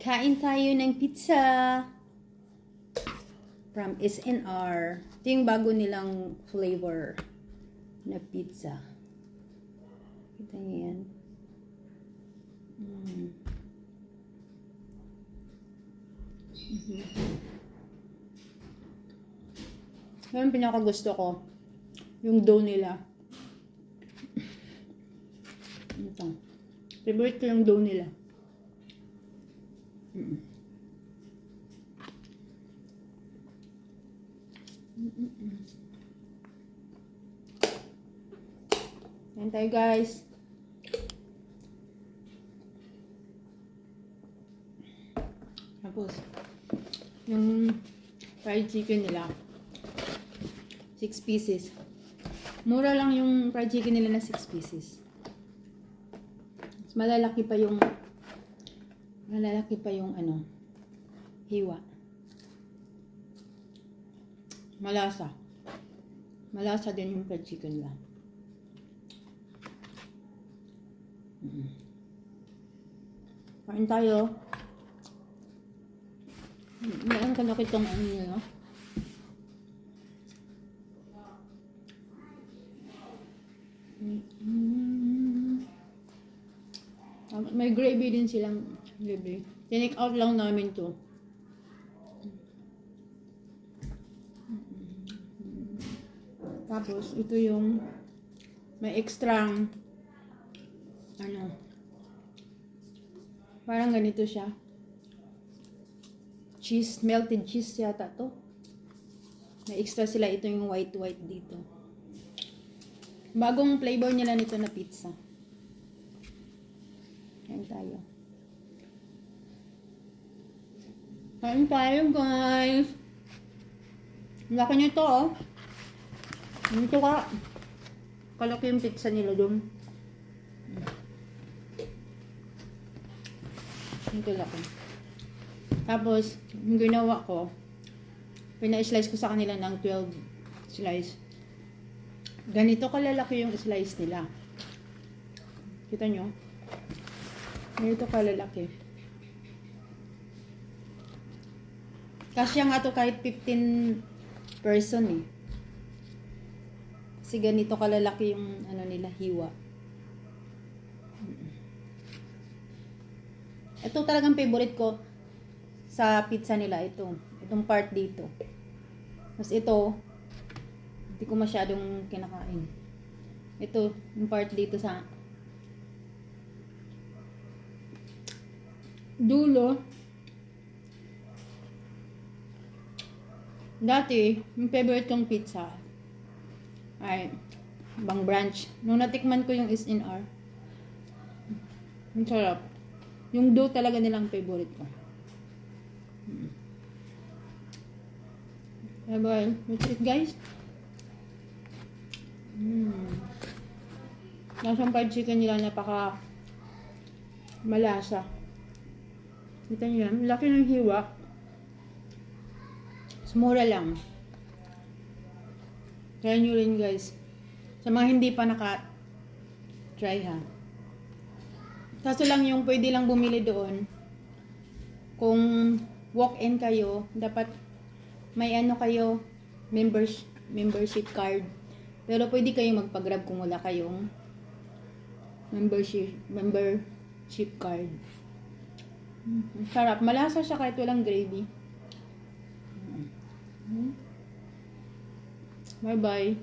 Kain tayo ng pizza from SNR. Ito yung bago nilang flavor na pizza. Kita niyo yan. Yan ang pinakagusto ko. Yung dough nila. Ito. Favorite ko yung dough nila. Yan tayo guys. Tapos, yung fried chicken nila. 6 pieces. Mura lang yung fried chicken nila na 6 pieces. Mas malalaki pa yung ano, hiwa. Malasa. Malasa din yung fried chicken nila. Kain tayo. Meron ka nakitang ano nila. May gravy din silang gravy. Tinake out lang namin to. Tapos, ito yung may extra ano, parang ganito siya. Cheese, melted cheese yata to. May extra sila. Ito yung white dito. Bagong flavor nila nito na pizza. Kain tayo. Kain tayo guys. Laki nito oh. Dito ka. Kalaki yung pizza nila doon. Ito laki. Tapos, yung ginawa ko, pina-slice ko sa kanila ng 12 slice. Ganito kalalaki yung slice nila. Kita nyo? Ganito kalalaki. Kasya nga to kahit 15 person eh. Kasi ganito kalalaki yung ano nila, hiwa. Ito talagang favorite ko sa pizza nila, ito. Itong part dito. Tapos ito, hindi ko masyadong kinakain. Ito, yung part dito sa dulo. Dati, yung favorite kong pizza ay Bang Branch. Nung natikman ko yung SNR, ang sarap. Yung dough talaga nilang favorite ko. Bye-bye. That's it guys. Lasang fried chicken nila napaka malasa. Kita niyo yan? Laki ng hiwa. Mura lang. Try nyo rin guys. Sa mga hindi pa naka-try ha. Kaso lang yung pwede lang bumili doon. Kung walk-in kayo, dapat may ano kayo, membership card. Pero pwede kayong magpa-grab kung wala kayong membership card. Sarap. Malasa siya kahit walang gravy. Bye-bye.